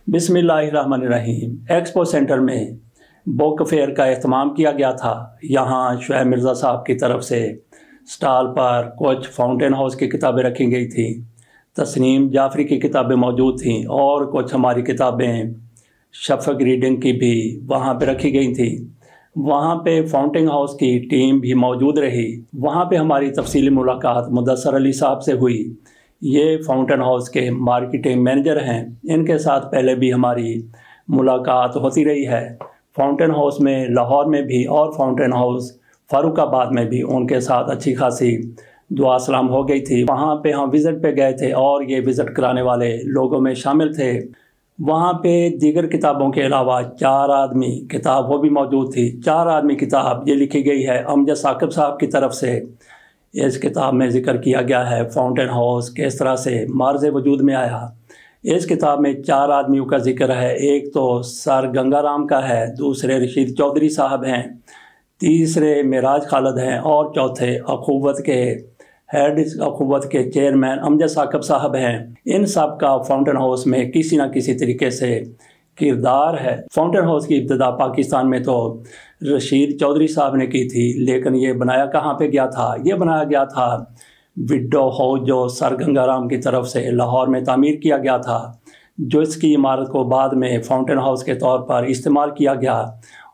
बिस्मिल्लाहिर्रहमानिर्रहीम। Expo centre में book fair का एहतमाम किया गया था। यहाँ शुएब मिर्ज़ा साहब की तरफ से स्टॉल पर कुछ फाउंटेन हाउस की किताबें रखी गई थी, तस्नीम जाफरी की किताबें मौजूद थीं और कुछ हमारी किताबें शफ़क़ रीडिंग की भी वहाँ पे रखी गई थी। वहाँ पे फाउंटेन हाउस की टीम भी मौजूद रही। वहाँ पे हमारी तफसीली मुलाकात मुदस्सर अली साहब से हुई। ये फाउंटेन हाउस के मार्केटिंग मैनेजर हैं। इनके साथ पहले भी हमारी मुलाकात होती रही है। फाउंटेन हाउस में लाहौर में भी और फाउंटेन हाउस फ़ारुखाबाद में भी उनके साथ अच्छी खासी दुआ सलाम हो गई थी। वहाँ पे हम विज़िट पे गए थे और ये विज़िट कराने वाले लोगों में शामिल थे। वहाँ पे दीगर किताबों के अलावा 4 आदमी किताब वो भी मौजूद थी। 4 आदमी किताब ये लिखी गई है अमजद साकिब साहब की तरफ से। इस किताब में ज़िक्र किया गया है फाउंटेन हाउस किस तरह से मार्ज़ वजूद में आया। इस किताब में 4 आदमियों का जिक्र है। एक तो सर गंगाराम का है, दूसरे रशीद चौधरी साहब हैं, तीसरे मिराज खालिद हैं और चौथे अखुवत के हेड अखुवत के चेयरमैन अमजद साकिब साहब हैं। इन सब का फाउंटेन हाउस में किसी न किसी तरीके से किरदार है। फाउंटेन हाउस की इब्तिदा पाकिस्तान में तो रशीद चौधरी साहब ने की थी, लेकिन ये बनाया कहाँ पे गया था? ये बनाया गया था विडो हाउस जो सर गंगाराम की तरफ से लाहौर में तामीर किया गया था, जो इसकी इमारत को बाद में फाउंटेन हाउस के तौर पर इस्तेमाल किया गया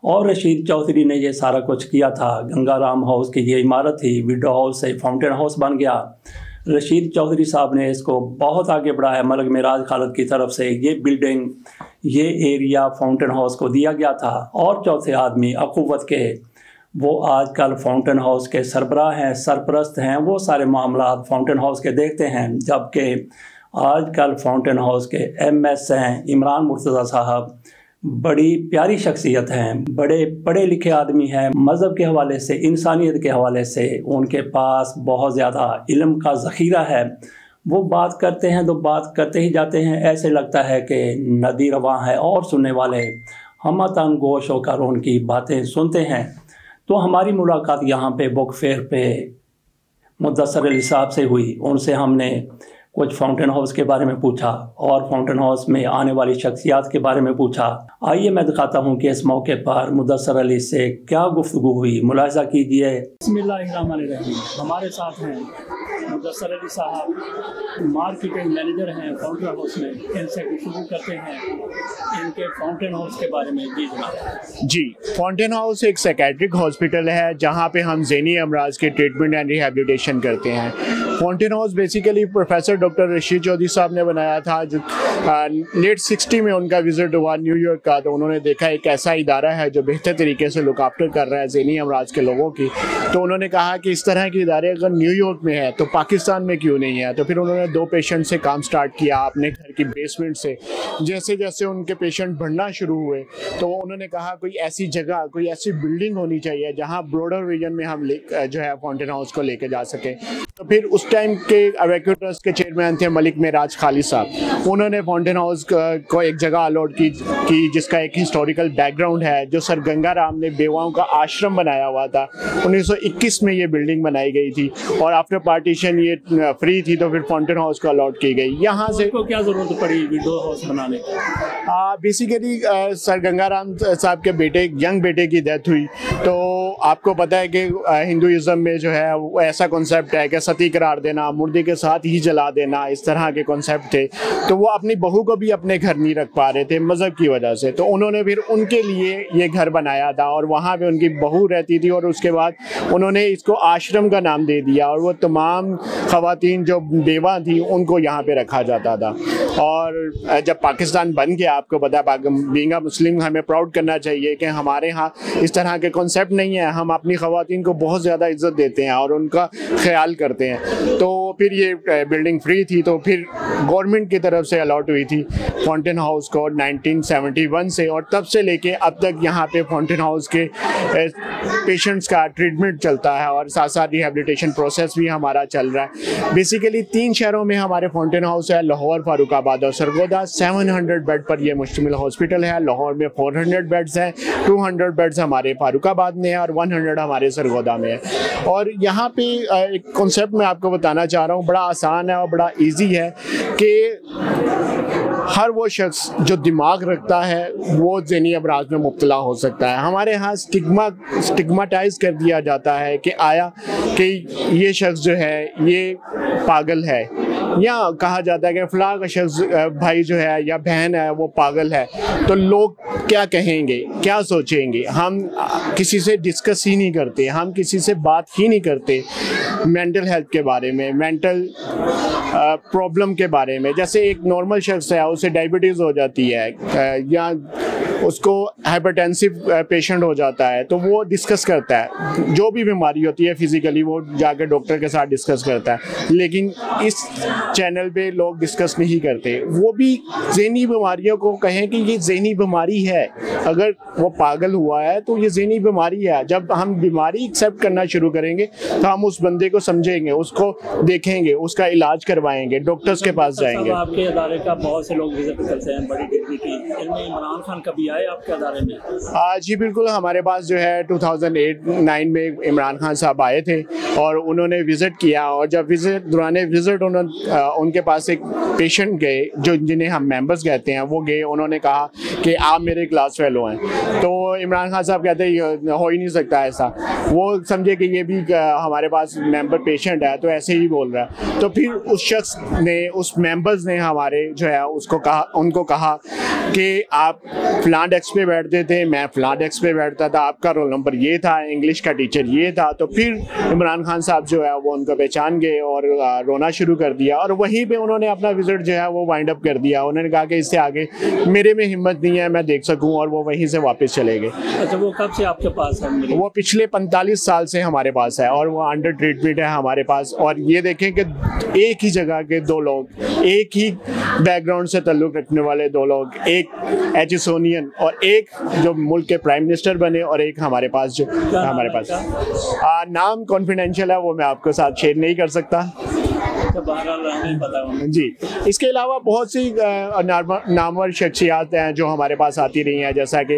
और रशीद चौधरी ने ये सारा कुछ किया था। गंगाराम हाउस की ये इमारत थी, विडो हाउस से फाउंटेन हाउस बन गया। रशीद चौधरी साहब ने इसको बहुत आगे बढ़ाया। मलक मिराज खालिद की तरफ से ये बिल्डिंग, ये एरिया फाउंटेन हाउस को दिया गया था। और चौथे आदमी अखुवत के, वो आजकल फाउंटेन हाउस के सरबराह हैं, सरपरस्त हैं, वो सारे मामला फाउंटेन हाउस के देखते हैं। जबकि आजकल फाउंटेन हाउस के एमएस हैं इमरान मुर्तज़ा साहब, बड़ी प्यारी शख्सियत हैं, बड़े पढ़े लिखे आदमी हैं। मज़हब के हवाले से, इंसानियत के हवाले से उनके पास बहुत ज़्यादा इल्म का ज़ख़ीरा है। वो बात करते हैं तो बात करते ही जाते हैं, ऐसे लगता है कि नदी रवां है और सुनने वाले हम तन गोश होकर उनकी बातें सुनते हैं। तो हमारी मुलाकात यहाँ पे बुक फेयर पे मुदस्सर अली साहब से हुई। उनसे हमने कुछ फाउंटेन हाउस के बारे में पूछा और फाउंटेन हाउस में आने वाली शख्सियात के बारे में पूछा। आइए मैं दिखाता हूँ कि इस मौके पर मुदस्सर अली से क्या गुफ्तगू हुई, मुलाहिज़ा कीजिए। बिस्मिल्लाहिर्रहमानिर्रहीम। हमारे साथ हैं मुदस्सर अली साहब, मार्केटिंग मैनेजर हैं फाउंटेन हाउस में। इनसे गुफ्तगू करते हैं इनके फाउंटेन हाउस के बारे में। जी, फाउंटेन हाउस एक साइकेट्रिक हॉस्पिटल है जहाँ पे हम ज़हनी अमराज के ट्रीटमेंट एंड रिहेबिलिटेशन करते हैं। Fountain House basically professor doctor Rashid Chaudhary साहब ने बनाया था। जो लेट 60 में उनका विजिट हुआ न्यूयॉर्क का, तो उन्होंने देखा एक ऐसा इदारा है जो बेहतर तरीके से लुक आफ्टर कर रहा है ज़हनी अमराज के लोगों की। तो उन्होंने कहा कि इस तरह के इदारे अगर न्यूयॉर्क में है तो पाकिस्तान में क्यों नहीं है। तो फिर उन्होंने 2 पेशेंट से काम स्टार्ट किया अपने घर की बेसमेंट से। जैसे जैसे उनके पेशेंट बढ़ना शुरू हुए तो उन्होंने कहा कोई ऐसी जगह, कोई ऐसी बिल्डिंग होनी चाहिए जहाँ ब्रॉडर विजन में हम जो है फाउंटेन हाउस को लेके जा सकें। तो फिर उस टाइम के अवेक्यू ट्रस्ट के चेयरमैन थे मलिक मिराज खालिद साहब। उन्होंने फाउंटेन हाउस को एक जगह अलॉट की जिसका एक हिस्टोरिकल बैकग्राउंड है, जो सर गंगाराम ने बेवाओं का आश्रम बनाया हुआ था। 1921 में ये बिल्डिंग बनाई गई थी और आफ्टर पार्टीशन ये फ्री थी, तो फिर फाउंटेन हाउस को अलॉट की गई। यहाँ से को क्या ज़रूरत पड़ी विडो हाउस बनाने की? बेसिकली सर गंगाराम साहब के यंग बेटे की डेथ हुई। तो आपको पता है कि हिंदुइज़्म में जो है वो ऐसा कॉन्सेप्ट है कि सती करार देना, मुर्दे के साथ ही जला देना, इस तरह के कॉन्सेप्ट थे। तो वो अपनी बहू को भी अपने घर नहीं रख पा रहे थे मज़हब की वजह से। तो उन्होंने फिर उनके लिए ये घर बनाया था और वहाँ पे उनकी बहू रहती थी और उसके बाद उन्होंने इसको आश्रम का नाम दे दिया और वो तमाम ख़वातीन जो बेवा थी उनको यहाँ पे रखा जाता था। और जब पाकिस्तान बन गया, आपको पता है बीइंग अ मुस्लिम हमें प्राउड करना चाहिए कि हमारे यहाँ इस तरह के कॉन्सेप्ट नहीं है। हम अपनी ख़वातीन को बहुत ज़्यादा इज्जत देते हैं और उनका ख्याल करते हैं। तो फिर ये बिल्डिंग फ्री थी, तो फिर गवर्नमेंट की तरफ से अलॉट हुई थी फाउंटेन हाउस को 1971 से, और तब से लेके अब तक यहाँ पे फाउंटेन हाउस के पेशेंट्स का ट्रीटमेंट चलता है और साथ साथ रिहेबिलिटेशन प्रोसेस भी हमारा चल रहा है। बेसिकली 3 शहरों में हमारे फाउंटेन हाउस है, लाहौर, फ़ारुखाबाद और सरगोदा। 700 बेड पर यह मुश्तमिल हॉस्पिटल है। लाहौर में 400 बेड्स हैं, 200 बेड्स हमारे फ़ारुखाबाद में है और 100 हमारे सरगोदा में है। और यहाँ पे एक कॉन्सेप्ट मैं आपको बताना चाह रहा हूँ, बड़ा आसान है और बड़ा ईजी है कि हर वो शख्स जो दिमाग रखता है वो ज़हनी अमराज में मुब्तला हो सकता है। हमारे यहाँ स्टिग्माटाइज कर दिया जाता है कि आया कि ये शख्स जो है ये पागल है, या कहा जाता है कि फ़लाँ का शख्स भाई जो है या बहन है वो पागल है, तो लोग क्या कहेंगे, क्या सोचेंगे। हम किसी से डिस्कस ही नहीं करते, हम किसी से बात ही नहीं करते मेंटल हेल्थ के बारे में, मेंटल प्रॉब्लम के बारे में। जैसे एक नॉर्मल शख्स है उसे डायबिटीज़ हो जाती है या उसको हाइपरटेंसिव पेशेंट हो जाता है, तो वो डिस्कस करता है जो भी बीमारी होती है फिज़िकली, वो जाकर डॉक्टर के साथ डिस्कस करता है। लेकिन इस चैनल पे लोग डिस्कस नहीं करते। वो भी ज़हनी बीमारियों को कहें कि ये ज़हनी बीमारी है, अगर वो पागल हुआ है तो ये ज़हनी बीमारी है। जब हम बीमारी एक्सेप्ट करना शुरू करेंगे तो हम उस बंदे को समझेंगे, उसको देखेंगे, उसका इलाज करवाएंगे, डॉक्टर्स के पास जाएंगे। आपके अदारे का बहुत से लोग विजिट करते हैं बड़ी डिग्री की, इनमें इमरान खान कभी आए आपके अदारे में? जी बिल्कुल, हमारे पास जो है 2008-9 में इमरान खान साहब आए थे और उन्होंने विज़िट किया। और जब दौरान विज़िट उनके पास एक पेशेंट गए जो जिन्हें हम मेंबर्स कहते हैं, वो गए, उन्होंने कहा कि आप मेरे क्लास फेलो हैं। तो इमरान खान साहब कहते हैं हो ही नहीं सकता ऐसा। वो समझे कि ये भी हमारे पास मेंबर पेशेंट है तो ऐसे ही बोल रहा है। तो फिर उस शख्स ने, उस मेंबर्स ने हमारे जो है उनको कहा कि आप फ़लाँ डेस्क पे बैठते थे, मैं फ़लाँ डेस्क पे बैठता था, आपका रोल नंबर ये था, इंग्लिश का टीचर ये था। तो फिर इमरान खान साहब जो है वो उनको पहचान गए और रोना शुरू कर दिया, और वहीं पे उन्होंने अपना विजिट जो है वो वाइंड अप कर दिया। उन्होंने कहा कि इससे आगे मेरे में हिम्मत नहीं है मैं देख सकूं, और वो वहीं से वापस चले गए। अच्छा, वो कब से आपके पास है? वो पिछले 45 साल से हमारे पास है और वो अंडर ट्रीटमेंट है हमारे पास। और ये देखें कि एक ही जगह के दो लोग, एक ही बैकग्राउंड से ताल्लुक़ रखने वाले दो लोग, एक एचिसोनियन और एक जो मुल्क के प्राइम मिनिस्टर बने, और एक हमारे पास जो हमारे पास नाम कॉन्फिडेंशियल है, वो मैं आपके साथ शेयर नहीं कर सकता। जी, इसके अलावा बहुत सी नामवर शख्सियात हैं जो हमारे पास आती रही हैं, जैसा कि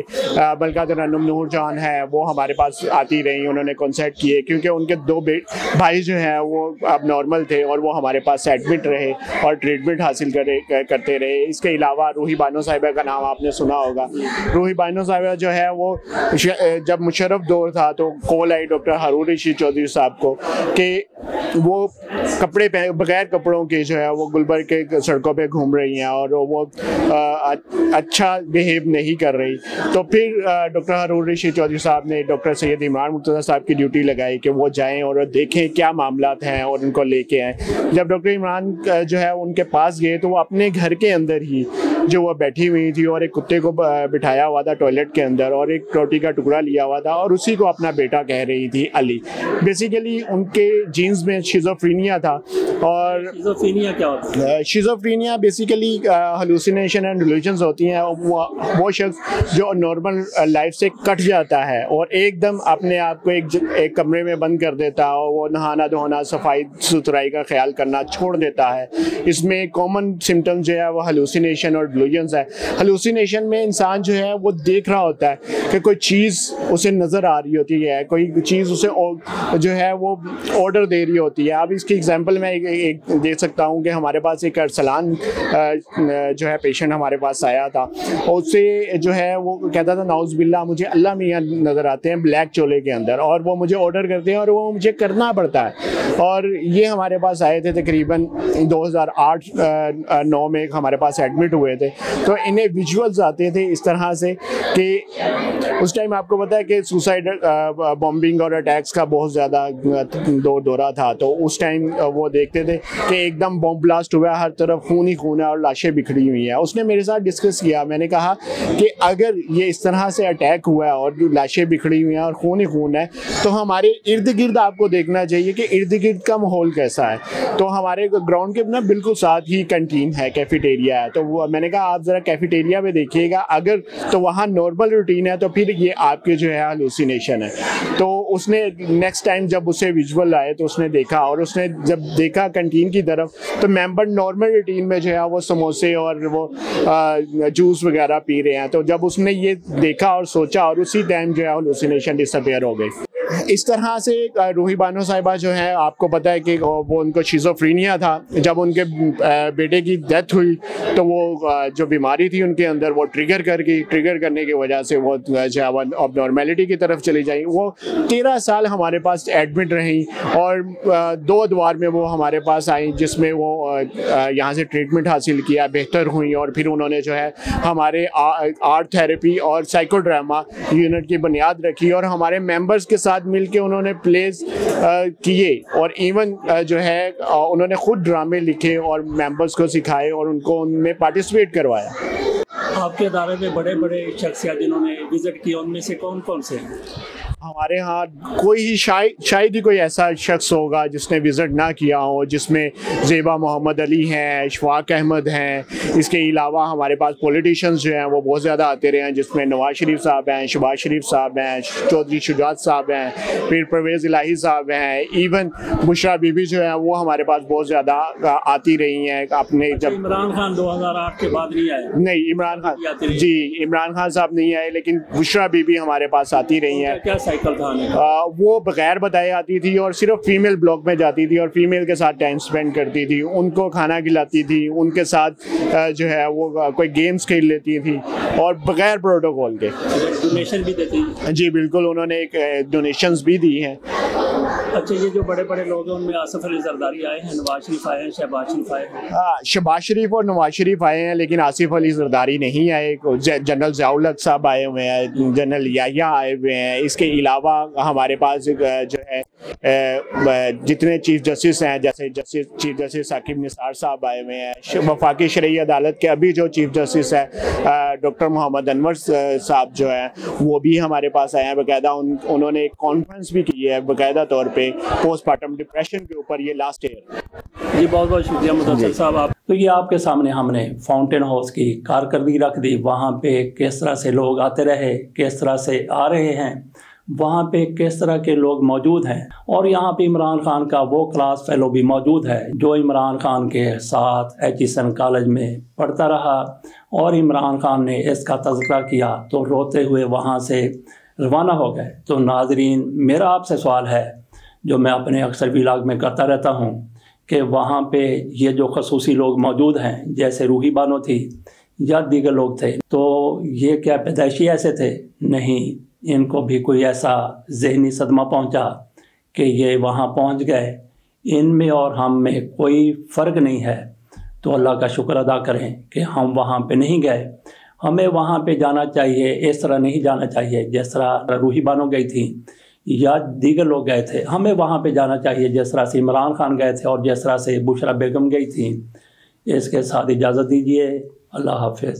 मलका तरन्नुम नूर जान है, वो हमारे पास आती रही, उन्होंने कॉन्सर्ट किए क्योंकि उनके दो भाई जो हैं वो अब नॉर्मल थे और वो हमारे पास एडमिट रहे और ट्रीटमेंट हासिल करते रहे। इसके अलावा रूही बानो साहिबा का नाम आपने सुना होगा। रूही बानो साहिबा जो है वो जब मुशर्रफ दौर था तो कॉल आई डॉक्टर हारून रशीद चौधरी साहब को कि वो कपड़े बगैर कपड़ों के जो है वो गुलबर्ग के सड़कों पे घूम रही हैं और वो अच्छा बिहेव नहीं कर रही। तो फिर डॉक्टर हारून रशीद चौधरी साहब ने डॉक्टर सैयद इमरान मुर्तज़ा साहब की ड्यूटी लगाई कि वो जाएं और देखें क्या मामलात हैं और उनको लेके आएँ। जब डॉक्टर इमरान जो है उनके पास गए तो वो अपने घर के अंदर ही जो वो बैठी हुई थी और एक कुत्ते को बिठाया हुआ था टॉयलेट के अंदर और एक रोटी का टुकड़ा लिया हुआ था और उसी को अपना बेटा कह रही थी अली। बेसिकली उनके जीन्स में शिज़ोफ्रेनिया था। और शिज़ोफ्रेनिया क्या होता है? Schizophrenia basically hallucination and delusions होती हैं। वो शख्स जो नॉर्मल लाइफ से कट जाता है और एकदम अपने आप को एक कमरे में बंद कर देता है और वो नहाना धोना सफाई सुथराई का ख्याल करना छोड़ देता है। इसमें कॉमन सिम्टम्स जो है वो हलूसिनेशन और डिल्यूजन्स है। हलूसिनेशन में इंसान जो है वो देख रहा होता है कि कोई चीज़ उसे नज़र आ रही होती है, कोई चीज़ उसे जो है वो ऑर्डर दे रही होती है। अब इसकी एग्जांपल मैं एक दे सकता हूँ कि हमारे पास एक अरसलान जो है पेशेंट हमारे पास आया था और उससे जो है वो कहता था नाउज़ बिल्ला मुझे अल्लाह मियाँ नज़र आते हैं ब्लैक चोले के अंदर और वो मुझे ऑर्डर करते हैं और वो मुझे करना पड़ता है। और ये हमारे पास आए थे तकरीबन 2008-9 में हमारे पास एडमिट हुए थे। तो इन्हें विजुअल्स आते थे इस तरह से कि उस टाइम आपको पता है कि सुसाइड बॉम्बिंग और अटैक्स का बहुत ज़्यादा दौरा था। तो उस टाइम वो देखते थे कि एकदम बॉम्ब ब्लास्ट हुआ है, हर तरफ खून ही खून है और लाशें बिखरी हुई हैं। उसने मेरे साथ डिस्कस किया, मैंने कहा कि अगर ये इस तरह से अटैक हुआ है और लाशें बिखरी हुई हैं और खून ही खून है तो हमारे इर्द गिर्द आपको देखना चाहिए कि इर्द गिर्द का माहौल कैसा है। तो हमारे ग्राउंड के ना बिल्कुल साथ ही कैंटीन है, कैफेटेरिया है। तो वो मैंने कहा आप ज़रा कैफेटेरिया में देखिएगा, अगर तो वहाँ नॉर्मल रूटीन है तो फिर ये आपके जो है हेलुसिनेशन है। तो उसने नेक्स्ट टाइम जब उसे विजुअल आए तो उसने देखा और उसने जब देखा कैंटीन की तरफ तो मेंबर नॉर्मल रूटीन में जो है वो समोसे और वो जूस वगैरह पी रहे हैं। तो जब उसने ये देखा और सोचा और उसी टाइम जो है हेलुसिनेशन डिसअपीयर हो गई। इस तरह से रूही बानो साहिबा जो है, आपको पता है कि वो उनको शिज़ोफ्रेनिया था। जब उनके बेटे की डेथ हुई तो वो जो बीमारी थी उनके अंदर वो ट्रिगर करने की वजह से वो जो अब नॉर्मेलिटी की तरफ चली जाई। वो 13 साल हमारे पास एडमिट रहीं और 2 अदवार में वो हमारे पास आई, जिसमें वो यहाँ से ट्रीटमेंट हासिल किया, बेहतर हुई और फिर उन्होंने जो है हमारे आर्ट थेरेपी और साइको ड्रामा यूनिट की बुनियाद रखी और हमारे मेंबर्स के साथ मिलके उन्होंने प्लेस किए और इवन जो है उन्होंने खुद ड्रामे लिखे और मेंबर्स को सिखाए और उनको उनमें पार्टिसिपेट करवाया। आपके अदारे में बड़े बड़े शख्सियत जिन्होंने विजिट किया, उनमें से कौन कौन से हैं? हमारे यहाँ कोई ही शायद ही कोई ऐसा शख्स होगा जिसने विज़िट ना किया हो, जिसमें ज़ेबा मोहम्मद अली हैं, इशफाक अहमद हैं। इसके अलावा हमारे पास पॉलिटिशियंस जो हैं वो बहुत ज़्यादा आते रहे हैं, जिसमें नवाज शरीफ साहब हैं, शहबाज शरीफ साहब हैं, चौधरी शुजात साहब हैं, फिर परवेज़ इलाही साहब हैं, इवन बुशरा बीबी जो है वो हमारे पास बहुत ज़्यादा आती रही हैं। अपने जब इमरान खान 2008 के बाद नहीं आया? नहीं, इमरान खान साहब नहीं आए, लेकिन बुशरा बीबी हमारे पास आती रही हैं। क्या साइकिल था? वो बगैर बताए आती थी और सिर्फ फीमेल ब्लॉक में जाती थी और फीमेल के साथ टाइम स्पेंड करती थी, उनको खाना खिलाती थी, उनके साथ जो है वो कोई गेम्स खेल लेती थी और बगैर प्रोटोकॉल के। डोनेशन भी देती हैं? जी बिल्कुल, उन्होंने एक डोनेशंस भी दी हैं। अच्छा, ये जो बड़े बड़े लोग हैं उनमें आसिफ अली जरदारी आए हैं, नवाज शरीफ आए हैं, शहबाज शरीफ आए हैं? हाँ, शहबाज शरीफ और नवाज शरीफ आए हैं, लेकिन आसिफ अली जरदारी नहीं आए। जनरल ज़ियाउल हक साहब आए हुए हैं, जनरल याहिया आए हुए हैं। इसके अलावा हमारे पास जो है जितने चीफ जस्टिस हैं, जैसे चीफ जस्टिस साकिब निसार साहब आए हुए हैं। वफाकी शरई अदालत के अभी जो चीफ जस्टिस है डॉक्टर मोहम्मद अनवर साहब जो है वो भी हमारे पास आए हैं। बाकायदा उन्होंने एक कॉन्फ्रेंस भी की है बाकायदा तौर पे पोस्टमार्टम डिप्रेशन के ऊपर, ये लास्ट ईयर। जी, बहुत बहुत शुक्रिया मुदस्सिर साहब। आप तो ये आपके सामने हमने फाउंटेन हाउस की कारकर्दगी रख दी, वहाँ पे किस तरह से लोग आते रहे, किस तरह से आ रहे हैं, वहाँ पे किस तरह के लोग मौजूद हैं। और यहाँ पे इमरान खान का वो क्लास फेलो भी मौजूद है जो इमरान खान के साथ एचिसन कॉलेज में पढ़ता रहा और इमरान खान ने इसका तज़किरा किया तो रोते हुए वहाँ से रवाना हो गए। तो नाजरीन, मेरा आपसे सवाल है जो मैं अपने अक्सर व्लॉग में करता रहता हूँ कि वहाँ पे ये जो खसूसी लोग मौजूद हैं, जैसे रूही बानो थी या दीगर लोग थे, तो ये क्या पैदाइशी ऐसे थे? नहीं, इनको भी कोई ऐसा ज़हनी सदमा पहुँचा कि ये वहाँ पहुँच गए। इनमें और हम में कोई फ़र्क नहीं है। तो अल्लाह का शुक्र अदा करें कि हम वहाँ पे नहीं गए। हमें वहाँ पे जाना चाहिए, इस तरह नहीं जाना चाहिए जिस तरह रूही बानो गई थी या दीगर लोग गए थे। हमें वहाँ पे जाना चाहिए जिस तरह से इमरान खान गए थे और जिस तरह से बुशरा बेगम गई थी। इसके साथ इजाज़त दीजिए। अल्लाह हाफ़िज़।